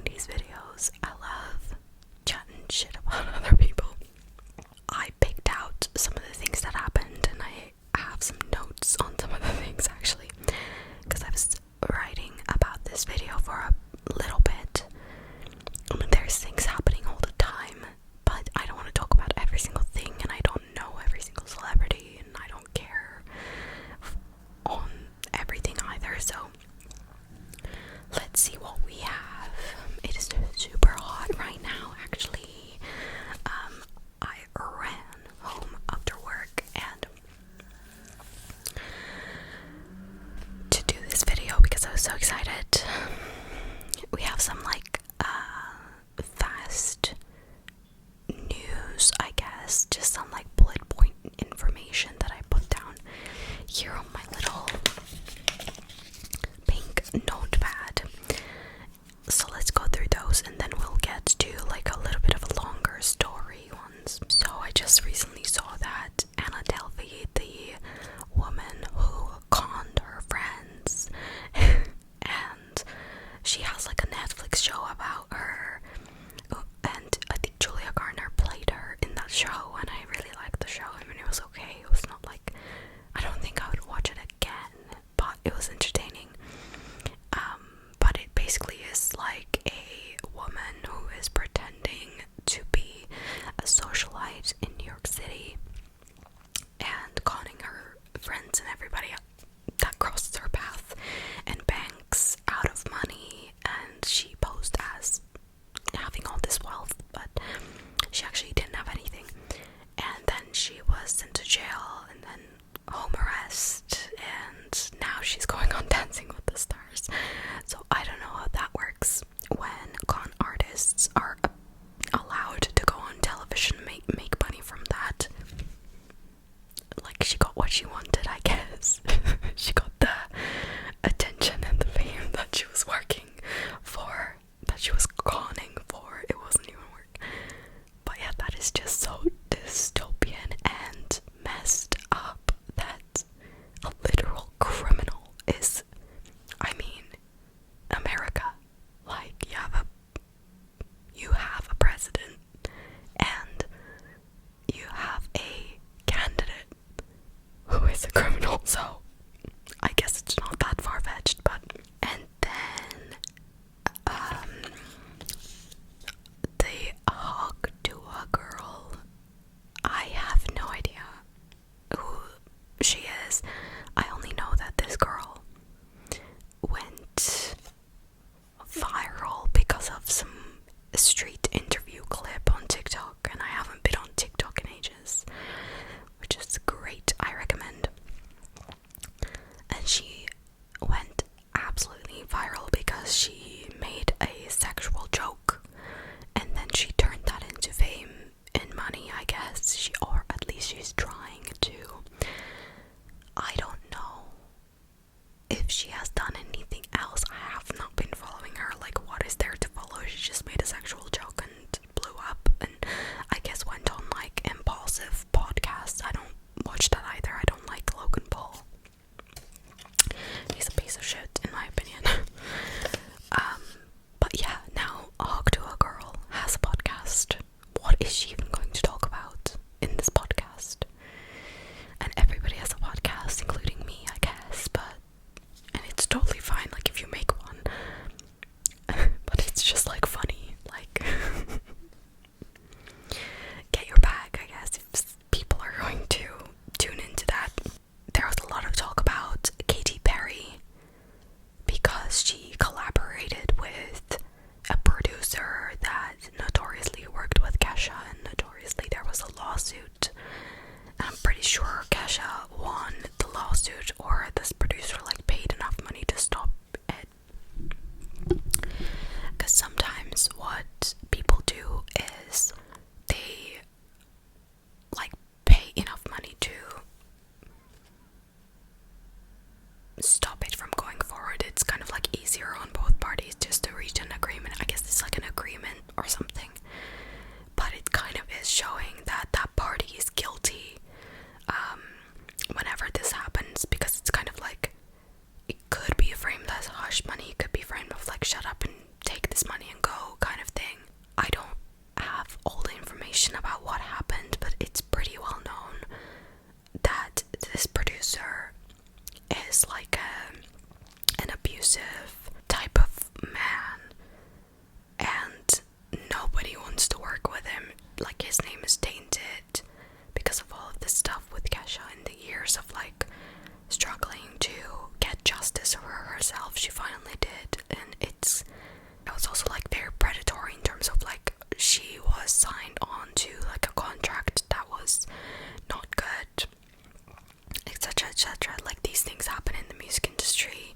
these videos. I love chatting shit about other people. I picked out some of the things that happened, and I have some notes on some of the things actually, because I was writing about this video for a little bit. I mean, there's things happening all the time, but I don't want to talk about every single thing, and I don't know every single celebrity, and I don't care on everything either, so let's see what we have. It is super hot right now, actually. I ran home after work and to do this video because I was so excited. We have some fast news, I guess, just some bullet point information that I put down here on my little pink notepad. So let's go through those, and then we'll get to a little bit of a longer story ones. So I just recently saw that Anna Delvey, the woman who conned her friends, and she has a Netflix show about her, and I think Julia Garner played her in that show, and I really liked the show. I mean, it was okay. It was not I don't think I would watch it again, but it was entertaining. But it basically is a woman who is pretending to be a socialite in New York City and conning her friends and everybody that crosses her path and banks out of money, and she posed as having all this wealth, but she actually didn't have anything. And then she was sent to jail and then home arrest, and now she's going on Dancing with the Stars. So I don't know how that works when con artists are allowed to go on television and make money from that. She got what she wanted, I guess. She got the attention and the fame that she was working for, that she was conning for. It wasn't even work. But yeah, that is just so dystopian and messed up that a literal criminal is, America. You have a president and you have a candidate who is a criminal, so I guess it's not that far-fetched. But and then the Hog Dua girl, I have no idea who she is. I only know that this girl went viral because of some street interview clip on TikTok, and I haven't been on TikTok in ages, which is great. I recommend. And she went absolutely viral because she made a sexual joke, and then she turned that into fame and money, I guess. Or at least she's trying to. I don't know if she has done anything else. I have not been following her. What is there to follow? She just made a sexual joke and blew up, and I guess went on impulsive podcasts. I don't watch that either. I don't like Logan Paul. He's a piece of shit in my opinion. But yeah, now Hog to a Girl has a podcast. What is she even going to talk about in this podcast? And everybody has a podcast, including me, I guess, and it's totally fine, if you make one. But it's just funny, get your bag, I guess, if people are going to tune into that. There was a lot of talk about Katy Perry because she collaborated with a producer that notoriously worked with Kesha, and notoriously there was a lawsuit. And I'm pretty sure Kesha won the lawsuit, or this producer paid enough money to stop it. Because sometimes what people do is they pay enough money to stop it from going forward. It's kind of easier on both parties just to reach an agreement. I guess it's an agreement or something. But it kind of is showing that that party is guilty like his name is tainted because of all of this stuff with Kesha and the years of like struggling to get justice for herself. She finally did, and it was also like very predatory in terms of like she was signed on to like a contract that was not good, etc, etc. Like these things happen in the music industry,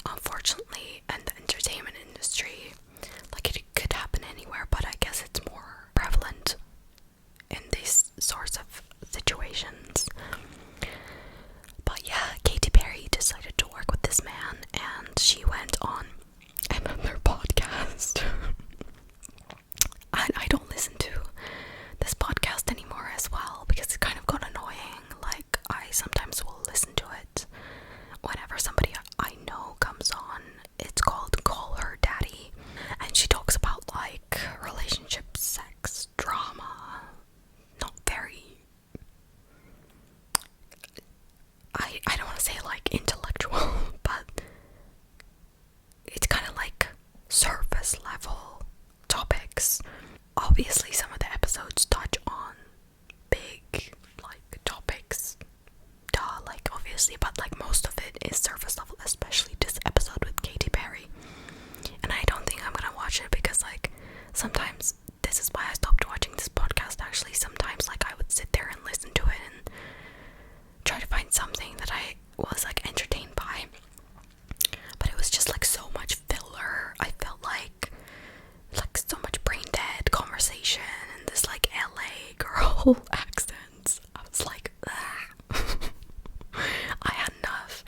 unfortunately, and the entertainment industry. Like it could happen anywhere, but I guess it's more prevalent in these sorts of situations. But yeah, Katy Perry decided to work with this man, and she went on another podcast. I don't listen to this podcast anymore as well because it kind of got annoying. Like, I sometimes will listen to it whenever somebody I know comes on. It's called Call Her Daddy, and she talks about like relationship, sex, drama. Not very, I don't want to say like intellectual, but it's kind of like surface level topics. Obviously some of the episodes touch on big like topics, duh, like obviously, but like most of it is surface level, especially this episode with Katy Perry. And I don't think I'm gonna watch it because like sometimes, this is why I stopped watching this podcast actually. Sometimes like I would sit there and listen to it and try to find something that I was like entertained by, but it was just like so much filler. I felt like so much brain dead conversation and this like LA girl accents. I was like, I had enough.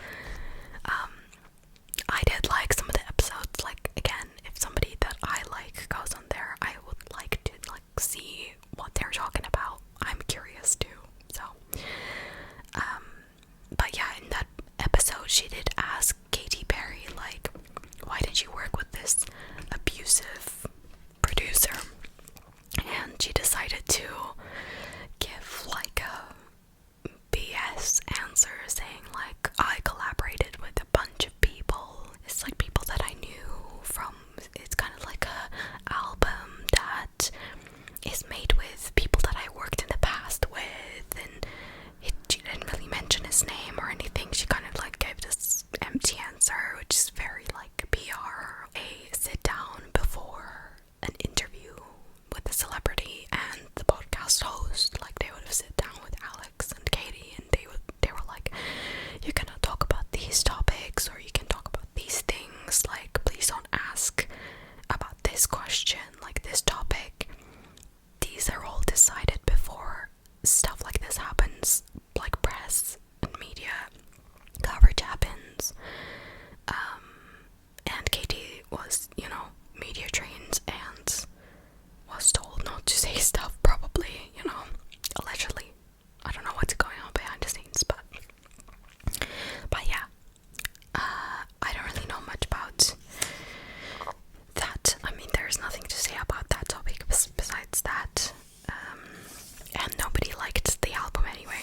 I did like some of the episodes. Like again, if somebody that I like goes on there, I would like to like see what they're talking about. I'm curious too. So but yeah, in that episode she did ask Katy Perry like, why did you work with this abusive producer? And she decided to give like a BS answer saying like, I collaborated with a bunch of people. It's like people that I knew from, it's kind of like a album that is made with people that I worked in the past with, and she didn't really mention his name or anything. She kind of like gave this empty answer, which is very like PR. A sit down before an interview with a celebrity and the podcast host, like they would have sit down with Alex and Katie, and they were like, you cannot talk about these topics, or you can talk about these things, like please don't ask about this question, like this topic. These are all decided before stuff like this happens, like press and media coverage happens. And Katie was, you know, media trained and was told not to say stuff, probably, you know, allegedly. I don't know what's going on behind the scenes, but yeah, I don't really know much about that. I mean, there's nothing to say about that topic besides that, and nobody liked the album anyway,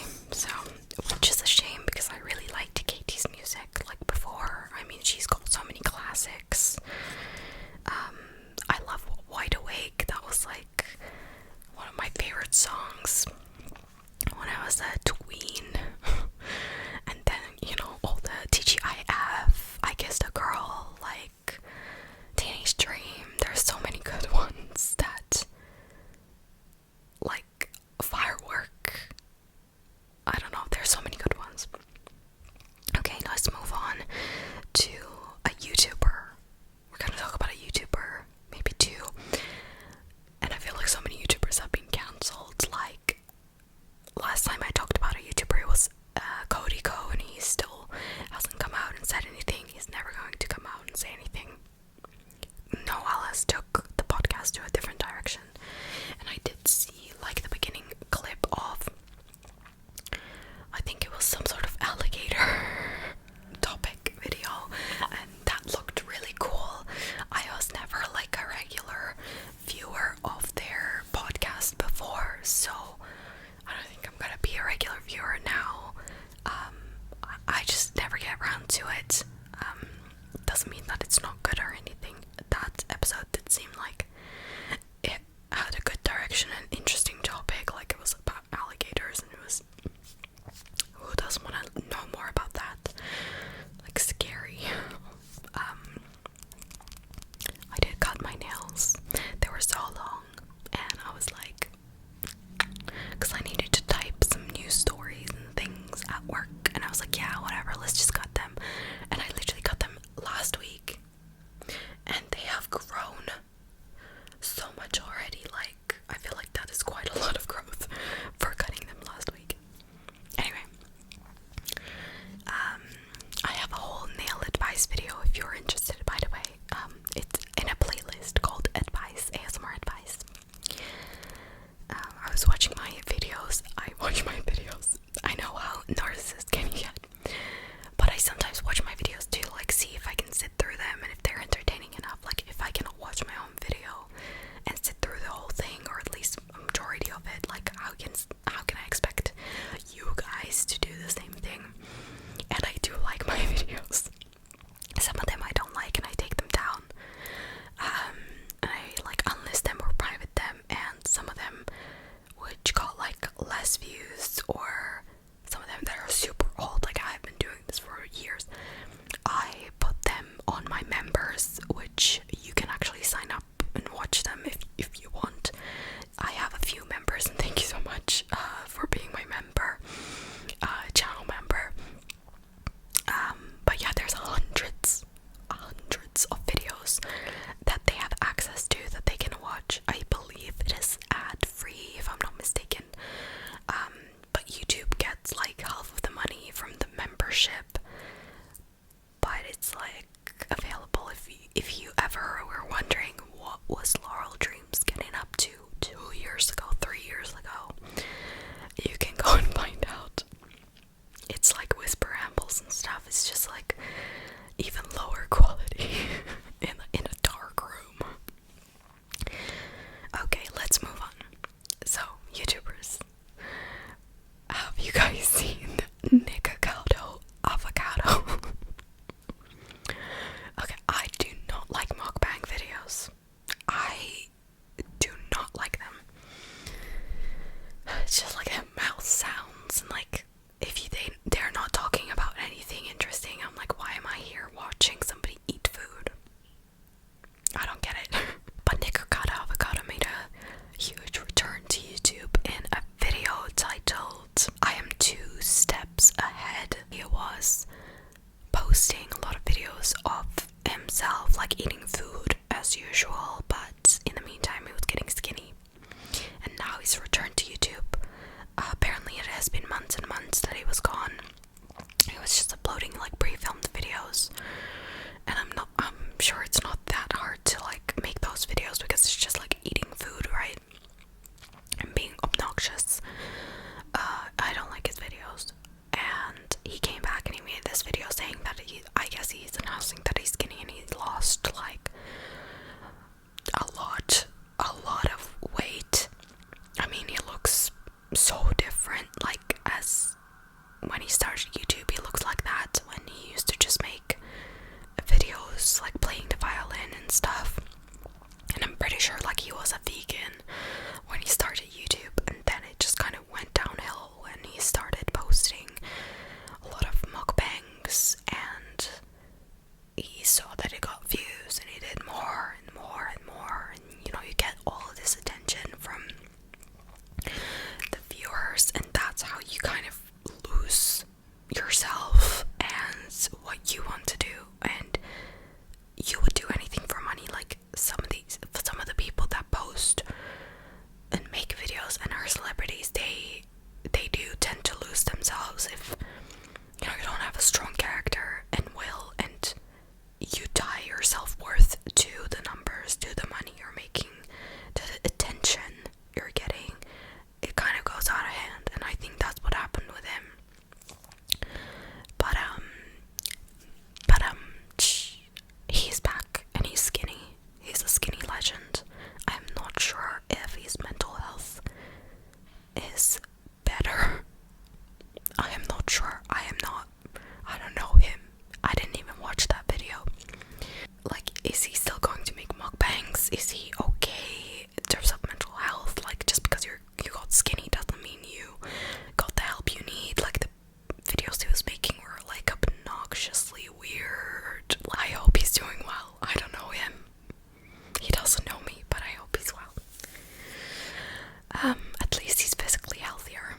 At least he's physically healthier.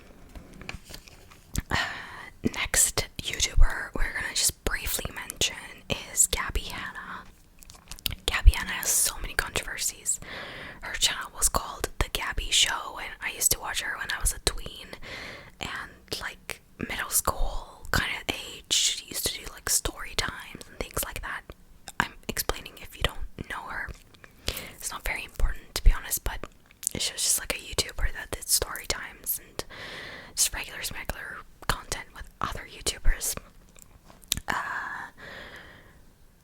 Next YouTuber we're gonna just briefly mention is Gabbie Hannah. Gabbie Hannah has so many controversies. Her channel was called The Gabbie Show, and I used to watch her when I was a tween and like middle school kind of age. She used to do like story times and things like that. I'm explaining if you don't know her. It's not very important to be honest, but she was just like a YouTuber that did story times and just regular content with other YouTubers.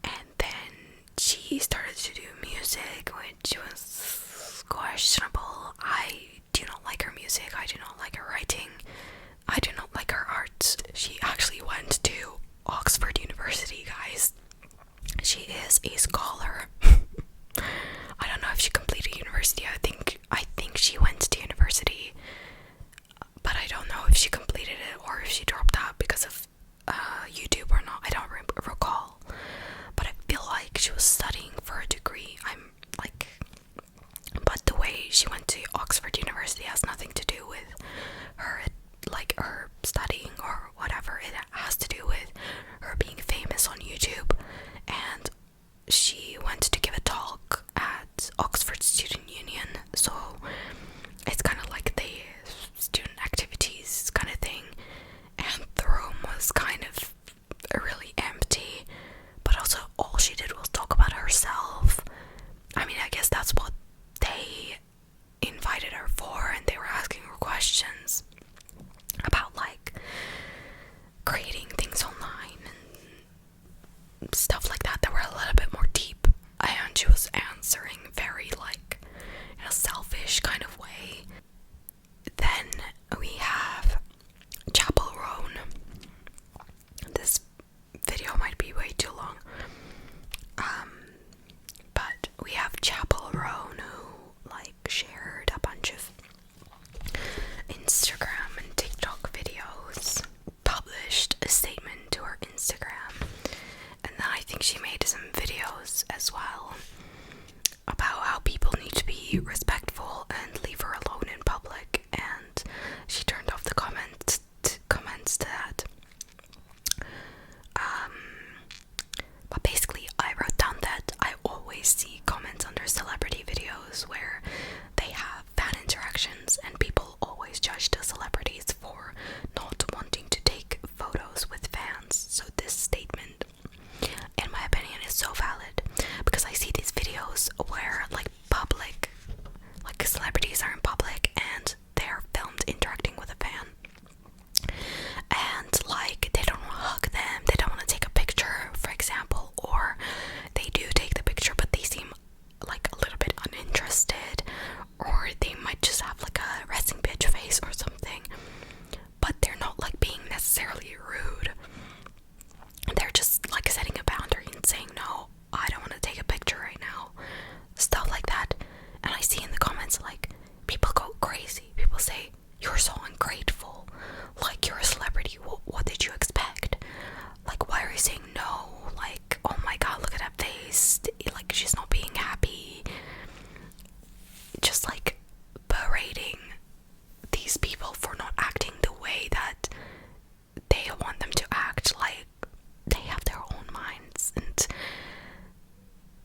And then she started to do music, which was questionable. I do not like her music. I do not like her writing. I do not like her art. She actually went to Oxford University, guys. She is a scholar. I don't know if she completed university. I think she went to university, but I don't know if she completed it or if she dropped out because of YouTube or not. I don't recall, but I feel like she was studying for a degree. But the way she went to Oxford University has nothing to do with her, like her studying or whatever. It has to do with her being famous on YouTube, and she went to give a talk at Oxford Student Union, so it's kind of like the student activities kind of thing, and the room was kind of really empty, but also all she did was talk about herself. I mean, I guess that's what they invited her for, and they were asking her questions about like creating things online and stuff like that were a little bit more deep, and she was answering very like in a selfish kind of way. Then we have Chapel Roan. This video might be way too long, but we have Chapel Roan who like shared a bunch of Instagram and TikTok videos, published a statement to her Instagram, and then I think she made some videos as well about how people need to be respectful and leave her alone in public, and she turned off the comments to that. But basically I wrote down that I always see comments under celebrity videos where they have fan interactions, and people always judge the celebrities for not wanting to take photos with fans. So this statement, in my opinion, is so valid, because I see these videos where like celebrities are in public and they're filmed interacting with a fan, and like they don't want to hug them, they don't want to take a picture, for example, or they do take the picture but they seem like a little bit uninterested, or they might just have like a resting bitch face or something, but they're not like being necessarily rude. They're just like setting a boundary and saying, no, I don't want to take a picture right now, stuff like that. And I see in the comments like people go crazy. People say, you're so ungrateful, like you're a celebrity, what did you expect? Like, why are you saying no? Like, oh my god, look at that face, like she's not being happy. Just like berating these people for not acting the way that they want them to act. Like, they have their own minds and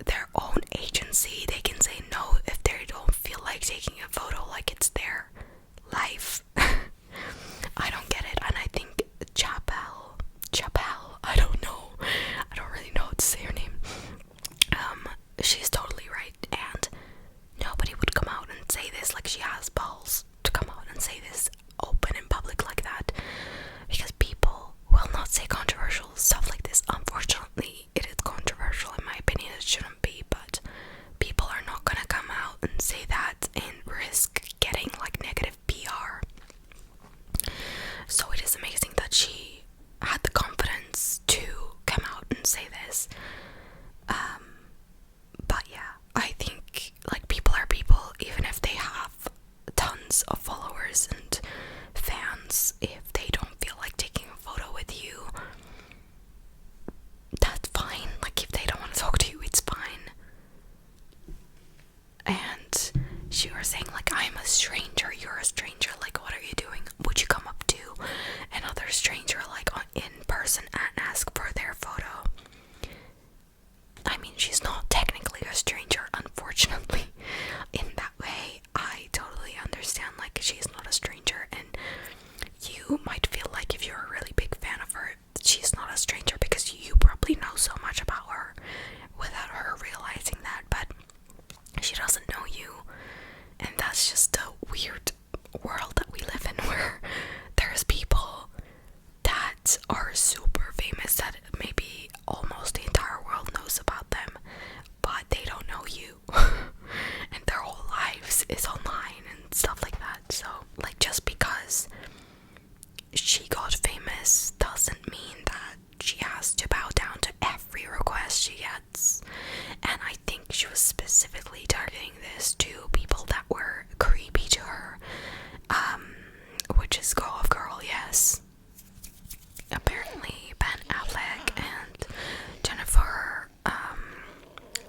their own agency. They can say no if they don't feel like taking a photo, like it's their life. I don't get it, and I think Chapel, I don't know, I don't really know how to say her name. She's totally right, and nobody would come out and say this. Like, she has balls to come out and say this open in public like that, because people will not say controversial stuff like this. Unfortunately, it is controversial. In my opinion, it shouldn't be, but people are not gonna come out and say that and risk getting like negative PR. So it is amazing that she had the confidence to come out and say this. But yeah, I think like people are people, even if they have tons of followers and fans. If they don't feel like taking a photo with you, that's fine. Like, if they don't want to talk to you, it's fine. And she was saying like, I'm a stranger, you're a stranger, like what are you doing? Would you come up to another stranger like in person and ask for their photo? I mean, she's not technically a stranger, unfortunately. In that way, I totally understand, like, she's not a stranger, and you might feel like if you're a really big fan of her, she's not a stranger because you probably know so much about her without her realizing that, but she doesn't know you, and that's just the weird world that we live in, where there's people that are super famous that maybe almost the entire world knows about them, but they don't know you. And their whole lives is online and stuff like that. So like, just because she got famous doesn't mean that she has to bow down to every request she gets. And I think she was specifically targeting this to people that were creepy to her, which is Go Off Girl, yes. Apparently Ben Affleck and Jennifer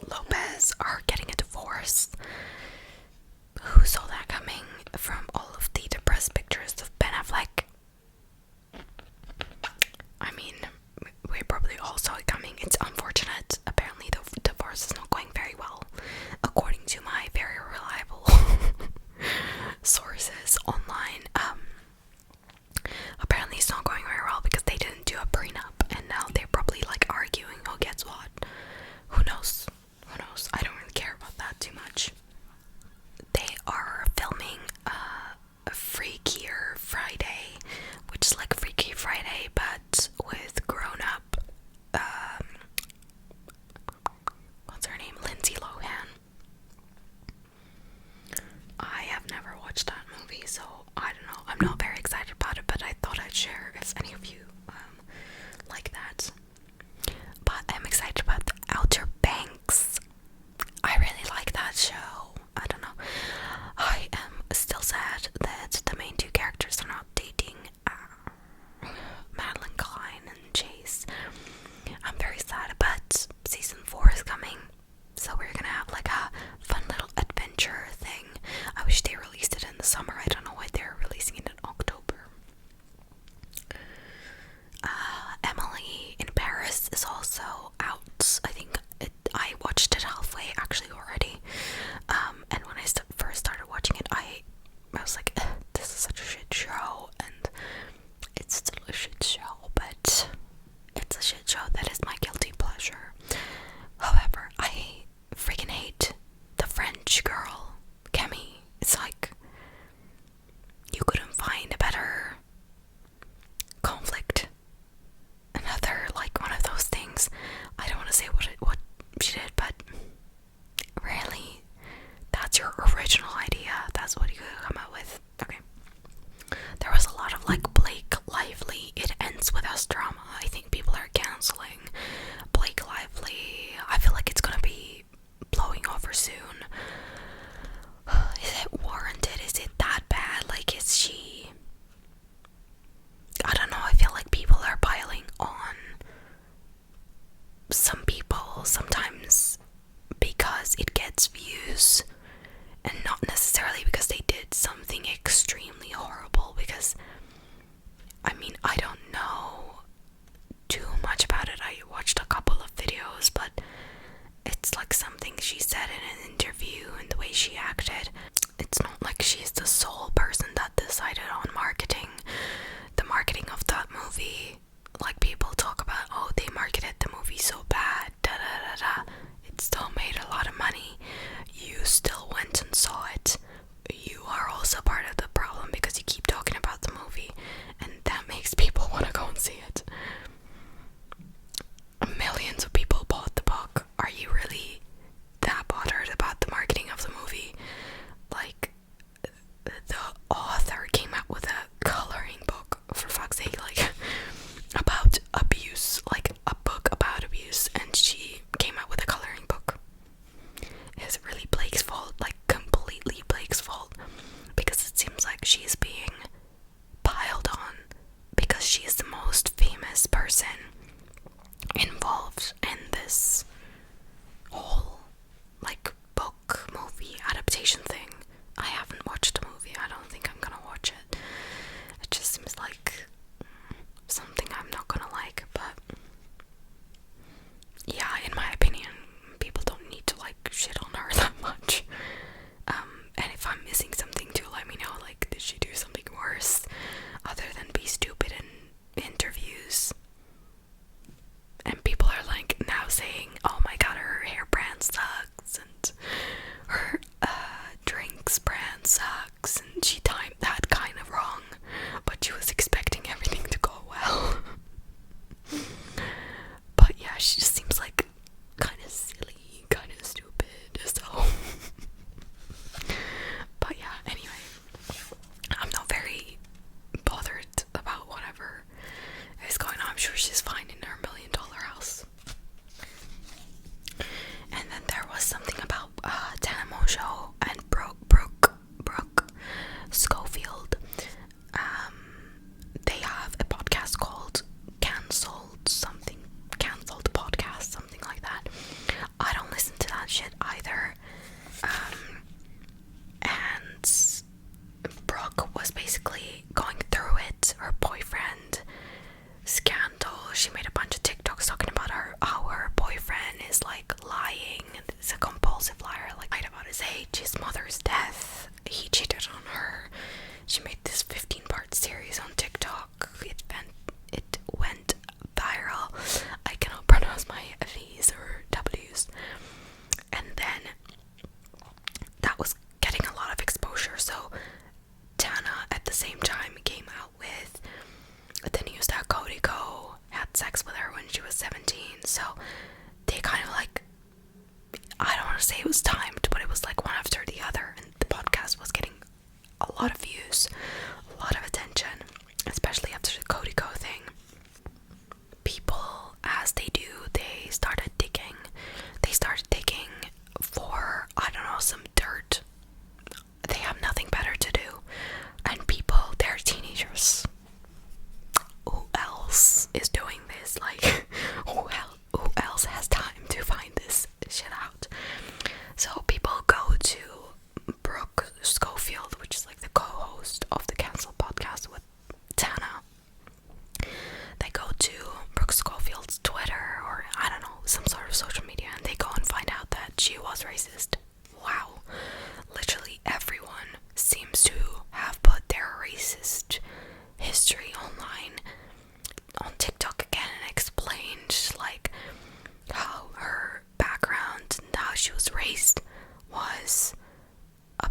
Lopez are getting a divorce. Who saw that coming from all of the depressed pictures of Ben Affleck? I mean, we probably all saw it coming. It's unfortunate. Apparently the divorce is not going very well, according to my very reliable sources online. Apparently it's not going very well because they didn't do a prenup, and now they're probably like arguing who gets what. Who knows? Who knows? I don't really care about that too much. They are filming Freakier Friday, which is like Freaky Friday but with grown up what's her name? Lindsay Lohan. I have never watched that movie, so I don't know. I'm not very excited about it, but I thought I'd share if any of you like that. But I'm excited about The Outer Banks. I really like that show. I don't know. I am still sad that the main two characters are not dating Madeline Klein and Chase. I'm very sad, but season 4 is coming, so we're gonna have like a fun little adventure thing. I wish they released it in the summer. I don't know why they're releasing it in October. Emily in Paris is also out. I think I watched it halfway actually already. And when I first started watching it, I was like, this is such a shit show, and it's still a shit show, but it's a shit show that is my guilty pleasure. However, I freaking hate the French girl, Camille. It's like, you couldn't find a better conflict. Another, like, one of those things. I don't want to say what she did, but really, that's your original idea? That's what you could come up with? Okay. There was a lot of like Blake Lively, it ends with us drama. I think people are canceling Blake Lively. I feel like it's gonna be blowing over soon. Is it warranted? Is it that bad? Like, is she... I don't know, I feel like people are piling on some people sometimes because it gets views, and not necessarily because they did something extremely horrible. Because, I mean, I don't know too much about it. I watched a couple of videos, but it's like something she said in an interview and the way she acted. It's not like she's the sole person that decided on marketing. The marketing of that movie, like, people talk about, oh, they marketed the movie so bad, da da da da. It still made a lot of money. You still went and saw it. You are also part of the problem because you keep talking about the movie, and that makes people want to go and see it. Millions of people bought the book. Are you really that bothered about the marketing of the movie? Like, the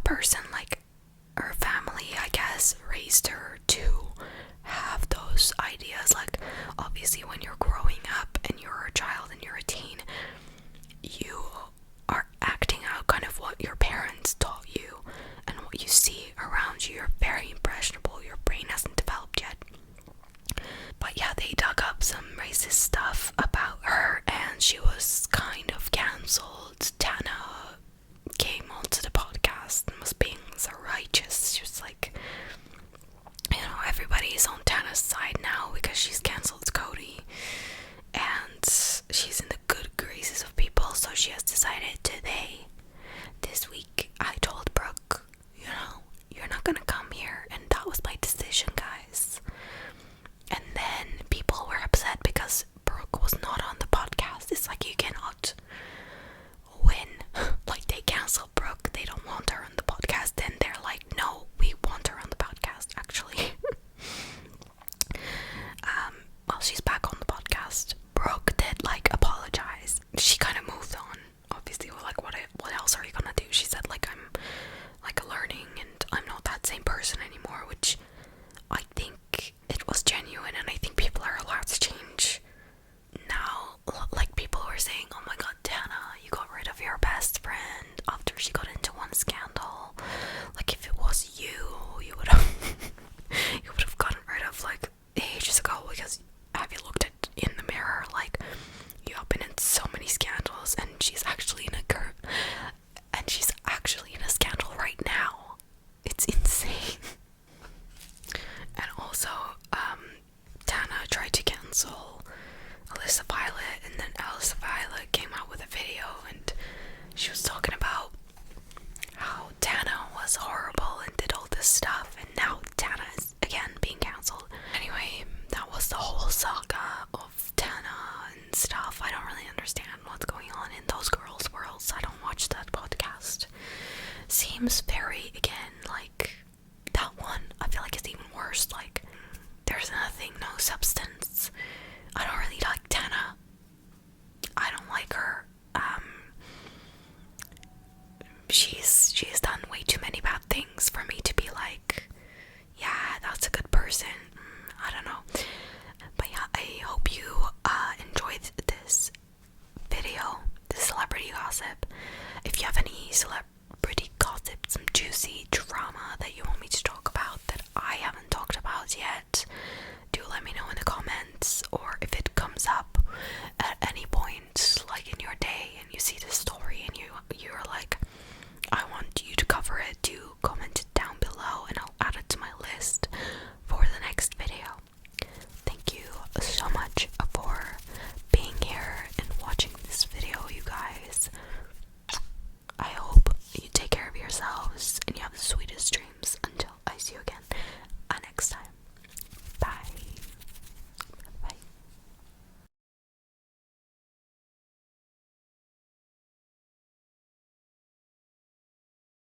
person, like her family, I guess, raised her to have those ideas. Like, obviously when you're growing up and you're a child and you're a teen, you are acting out kind of what your parents taught you and what you see around you. You're very impressionable, your brain hasn't developed yet. But yeah, they dug up some racist stuff about her and she was kind of cancelled. Tana came onto the podcast and was being so righteous. She was like, you know, everybody's on Tana's side now because she's cancelled Cody and she's in the good graces of people, so she has decided today, this week, I told Brooke, you know, you're not gonna come here, and that was my decision, guys. And then people were upset because Brooke was not on the podcast. It's like, you cannot win. Like, they cancel Brooke, they don't want her on the podcast, then they're like, no, we want her on the podcast, actually. Well, she's back on the podcast. Brooke did, like, apologize. She kind of moved on. Obviously, we're like, what else are you gonna do? She said, like, I'm, like, learning, and I'm not that same person anymore, which I think it was genuine, and I think people are allowed to change now. Like, people were saying, oh my god, Tana, you got rid of your best friend after she got into one scandal. Like, if it was you, you would have you would have gotten rid of, like, ages ago, because have you looked at in the mirror? Like, you have been in so many scandals, and she's actually in a scandal right now. It's insane. And also, Tana tried to cancel Alyssa Violet, and then Alyssa Violet came out with a video, and she was talking about how Tana was horrible and did all this stuff, and now Tana is again being cancelled. Anyway, that was the whole saga of Tana and stuff. I don't really understand what's going on in those girls' worlds. I don't watch that podcast. Seems very, again, like that one, I feel like it's even worse. Like, there's nothing, no substance. I don't really like Tana. I don't like her. She's done way too many bad things for me to be like, yeah, that's a good person. I don't know. But yeah, I hope you enjoyed this video, this celebrity gossip. If you have any celebrity gossip, some juicy drama that you want me to talk about that I haven't talked about yet,